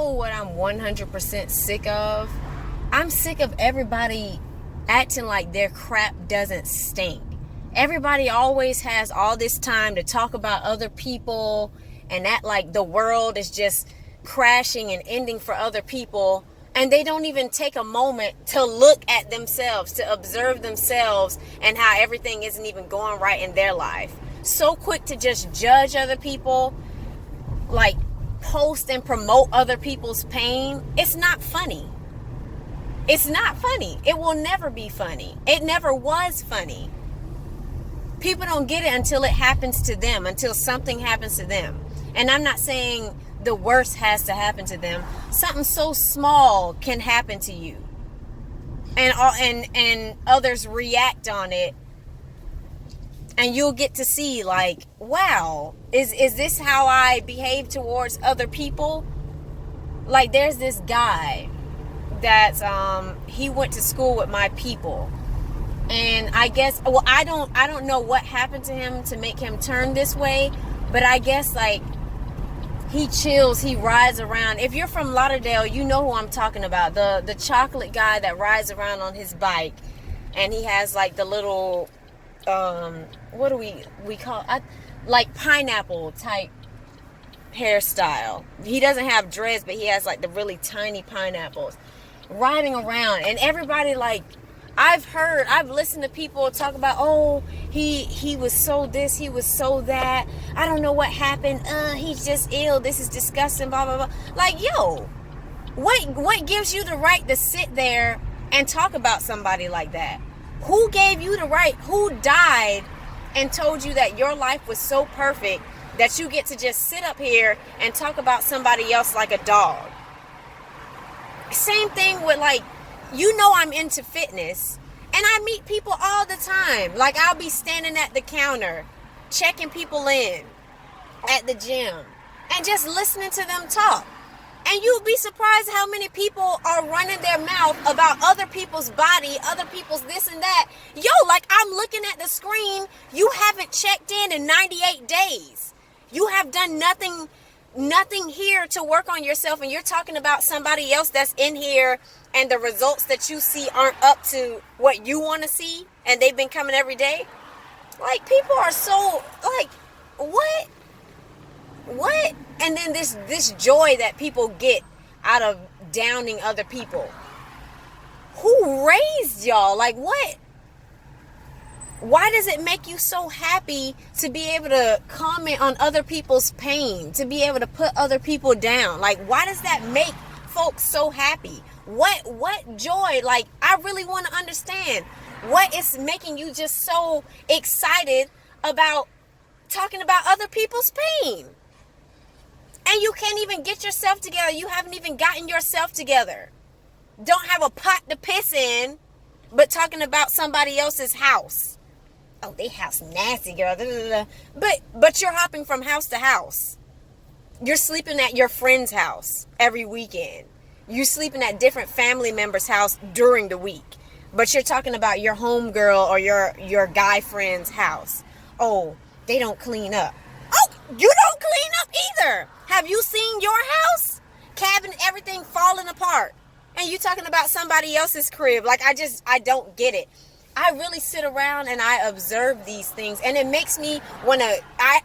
know what I'm 100% sick of? I'm sick of everybody acting like their crap doesn't stink. Everybody always has all this time to talk about other people and act like the world is just crashing and ending for other people. And they don't even take a moment to look at themselves, to observe themselves and how everything isn't even going right in their life. So quick to just judge other people, like post and promote other people's pain. It's not funny. It's not funny. It will never be funny. It never was funny. People don't get it until it happens to them, until something happens to them. And I'm not saying the worst has to happen to them. Something so small can happen to you. And others react on it. And you'll get to see, like, wow, is this how I behave towards other people? Like, there's this guy that he went to school with my people. And I guess, well, I don't know what happened to him to make him turn this way, but I guess, like, he chills, he rides around. If you're from Lauderdale, you know who I'm talking about. The chocolate guy that rides around on his bike, and he has, like, the little, what do we call it? Like pineapple type hairstyle. He doesn't have dreads, but he has, like, the really tiny pineapples riding around. And everybody, like, I've listened to people talk about, oh, he was so this, he was so that, I don't know what happened, he's just ill, this is disgusting, blah, blah, blah. Like, yo, what gives you the right to sit there and talk about somebody like that? Who gave you the right? Who died and told you that your life was so perfect that you get to just sit up here and talk about somebody else like a dog? Same thing with, like, you know, I'm into fitness, and I meet people all the time. Like, I'll be standing at the counter, checking people in at the gym, and just listening to them talk. And you'll be surprised how many people are running their mouth about other people's body, other people's this and that. Yo, like, I'm looking at the screen. You haven't checked in 98 days. You have done nothing here to work on yourself, and you're talking about somebody else that's in here, and the results that you see aren't up to what you want to see, and they've been coming every day. Like, people are so, like, what? And then this joy that people get out of downing other people. Who raised y'all? Like, what? Why does it make you so happy to be able to comment on other people's pain, to be able to put other people down? Like, why does that make folks so happy? What joy? Like, I really want to understand what is making you just so excited about talking about other people's pain. And you can't even get yourself together. You haven't even gotten yourself together. Don't have a pot to piss in, but talking about somebody else's house. Oh, they house nasty, girl. But you're hopping from house to house. You're sleeping at your friend's house every weekend. You're sleeping at different family members' house during the week. But you're talking about your homegirl or your guy friend's house. Oh, they don't clean up. Oh, you don't clean up either. Have you seen your house? Cabin, everything falling apart. And you talking about somebody else's crib. Like, I don't get it. I really sit around and I observe these things, and it makes me want to, I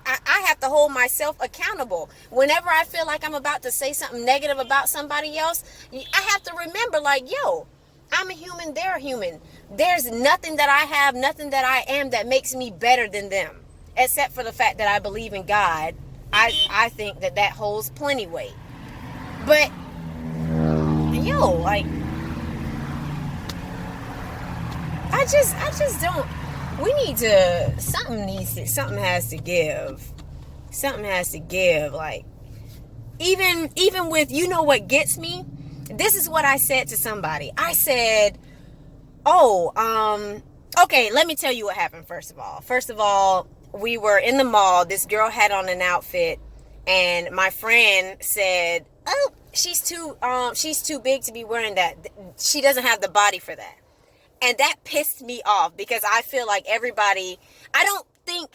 have to hold myself accountable. Whenever I feel like I'm about to say something negative about somebody else, I have to remember, like, yo, I'm a human, they're a human. There's nothing that I have, nothing that I am that makes me better than them, except for the fact that I believe in God. I think that holds plenty weight. But, yo, like, I just don't, we need to, something has to give. Something has to give. Like, even with, you know what gets me? This is what I said to somebody. I said, okay, let me tell you what happened first of all. We were in the mall. This girl had on an outfit, and my friend said, oh, she's too big to be wearing that. She doesn't have the body for that. And that pissed me off, because I feel like I don't think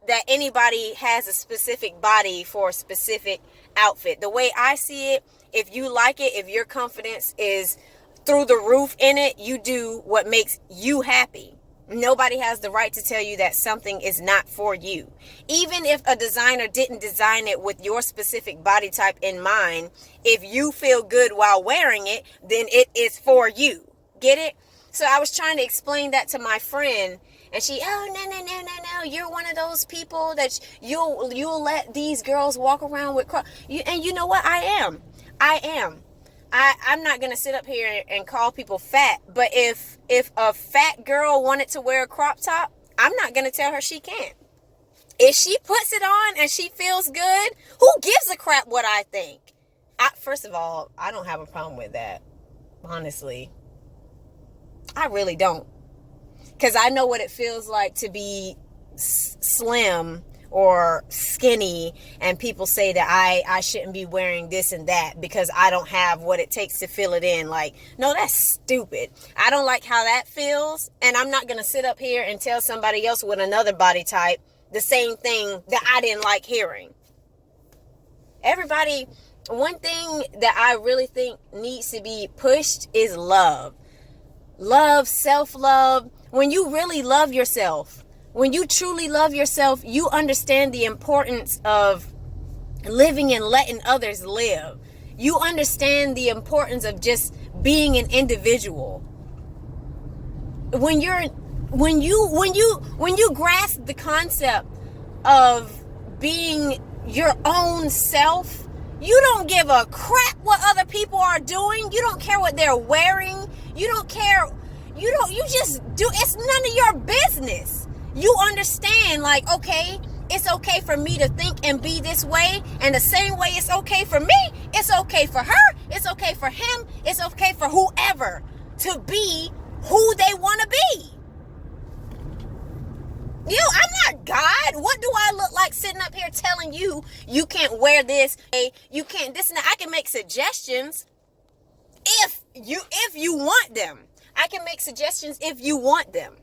that anybody has a specific body for a specific outfit. The way I see it, If you like it, if your confidence is through the roof in it, you do what makes you happy. Nobody has the right to tell you that something is not for you. Even if a designer didn't design it with your specific body type in mind, if you feel good while wearing it, then it is for you. Get it? So I was trying to explain that to my friend, and she, no, you're one of those people that you'll let these girls walk around with and you know what? I am. I'm not going to sit up here and call people fat, but if a fat girl wanted to wear a crop top, I'm not going to tell her she can't. If she puts it on and she feels good, who gives a crap what I think? First of all, I don't have a problem with that, honestly. I really don't. Because I know what it feels like to be slim or skinny, and people say that I shouldn't be wearing this and that because I don't have what it takes to fill it in. Like, no, that's stupid. I don't like how that feels, and I'm not going to sit up here and tell somebody else with another body type the same thing that I didn't like hearing. Everybody, one thing that I really think needs to be pushed is love. Love, self-love. When you really love yourself, when you truly love yourself, you understand the importance of living and letting others live. You understand the importance of just being an individual. When you grasp the concept of being your own self, you don't give a crap what other people are doing. You don't care what they're wearing. You don't care. You just do. It's none of your business. You understand, like, okay, it's okay for me to think and be this way, and the same way it's okay for me, it's okay for her, it's okay for him, it's okay for whoever to be who they want to be. I'm not God. What do I look like sitting up here telling you you can't wear this, you can't this and that? I can make suggestions if you want them. I can make suggestions if you want them.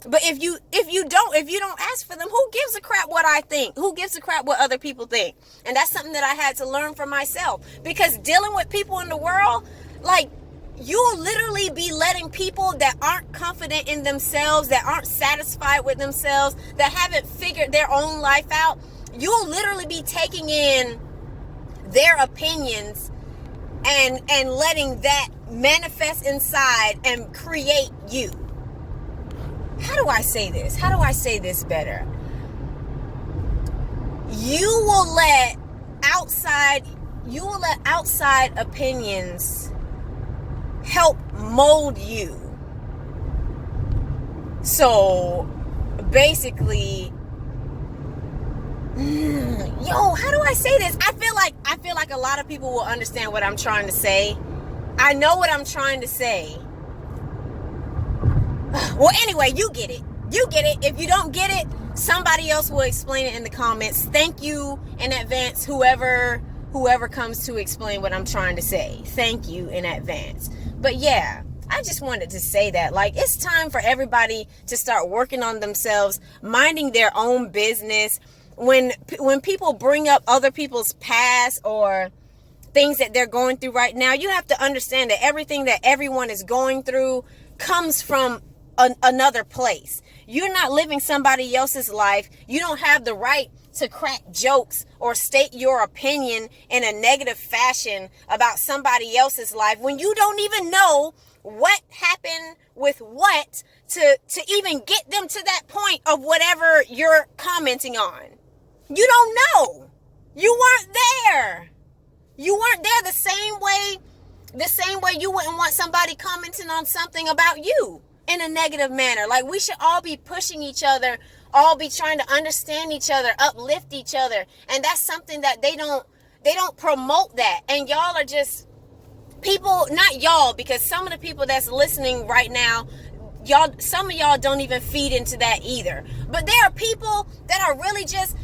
But if you don't ask for them, who gives a crap what I think? Who gives a crap what other people think? And that's something that I had to learn for myself, because dealing with people in the world, like, you'll literally be letting people that aren't confident in themselves, that aren't satisfied with themselves, that haven't figured their own life out, you'll literally be taking in their opinions and letting that manifest inside and create you. How do I say this? How do I say this better? You will let outside opinions help mold you. So basically, how do I say this? I feel like a lot of people will understand what I'm trying to say. I know what I'm trying to say. Well, anyway, you get it. If you don't get it, somebody else will explain it in the comments. Thank you in advance, whoever comes to explain what I'm trying to say. Thank you in advance. But yeah, I just wanted to say that, like, it's time for everybody to start working on themselves, minding their own business. When people bring up other people's past or things that they're going through right now, you have to understand that everything that everyone is going through comes from another place. You're not living somebody else's life. You don't have the right to crack jokes or state your opinion in a negative fashion about somebody else's life when you don't even know what happened with what to even get them to that point of whatever you're commenting on. You don't know. You weren't there. You weren't there the same way you wouldn't want somebody commenting on something about you in a negative manner. Like, we should all be pushing each other, all be trying to understand each other, uplift each other. And that's something that they don't promote that. And y'all are just people, not y'all, because some of the people that's listening right now, some of y'all don't even feed into that either. But there are people that are really just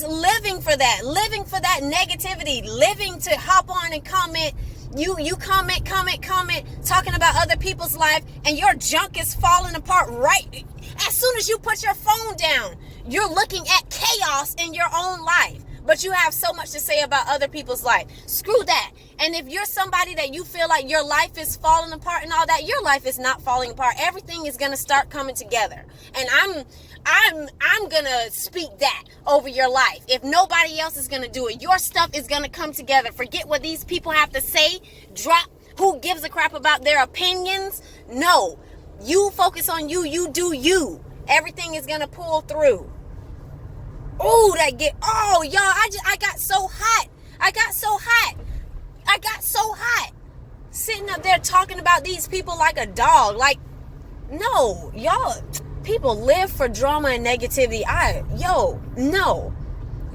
living for that negativity, living to hop on and comment. You comment, talking about other people's life, and your junk is falling apart right as soon as you put your phone down. You're looking at chaos in your own life. but you have so much to say about other people's life. Screw that. And if you're somebody that you feel like your life is falling apart and all that, your life is not falling apart. Everything is going to start coming together. And I'm going to speak that over your life. If nobody else is going to do it, your stuff is going to come together. Forget what these people have to say. Drop who gives a crap about their opinions. No, you focus on you. You do you. Everything is going to pull through. Oh, y'all, I got so hot. I got so hot. Sitting up there talking about these people like a dog. Like, no, y'all, people live for drama and negativity. No.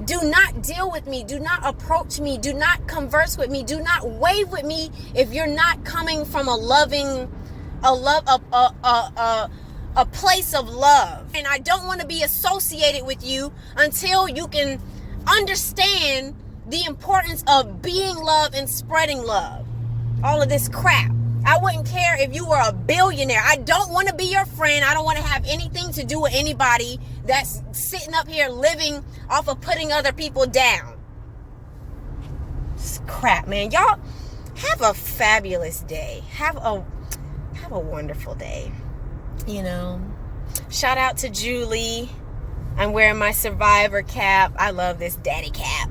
Do not deal with me. Do not approach me. Do not converse with me. Do not wave with me if you're not coming from a place of love. And I don't want to be associated with you until you can understand the importance of being love and spreading love. All of this crap. I wouldn't care if you were a billionaire. I don't want to be your friend. I don't want to have anything to do with anybody that's sitting up here living off of putting other people down. It's crap, man. Y'all have a fabulous day. Have a wonderful day. You know, shout out to Julie. I'm wearing my survivor cap. I love this daddy cap.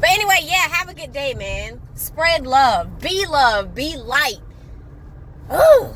But anyway, yeah, have a good day, man. Spread love. Be light. Ooh.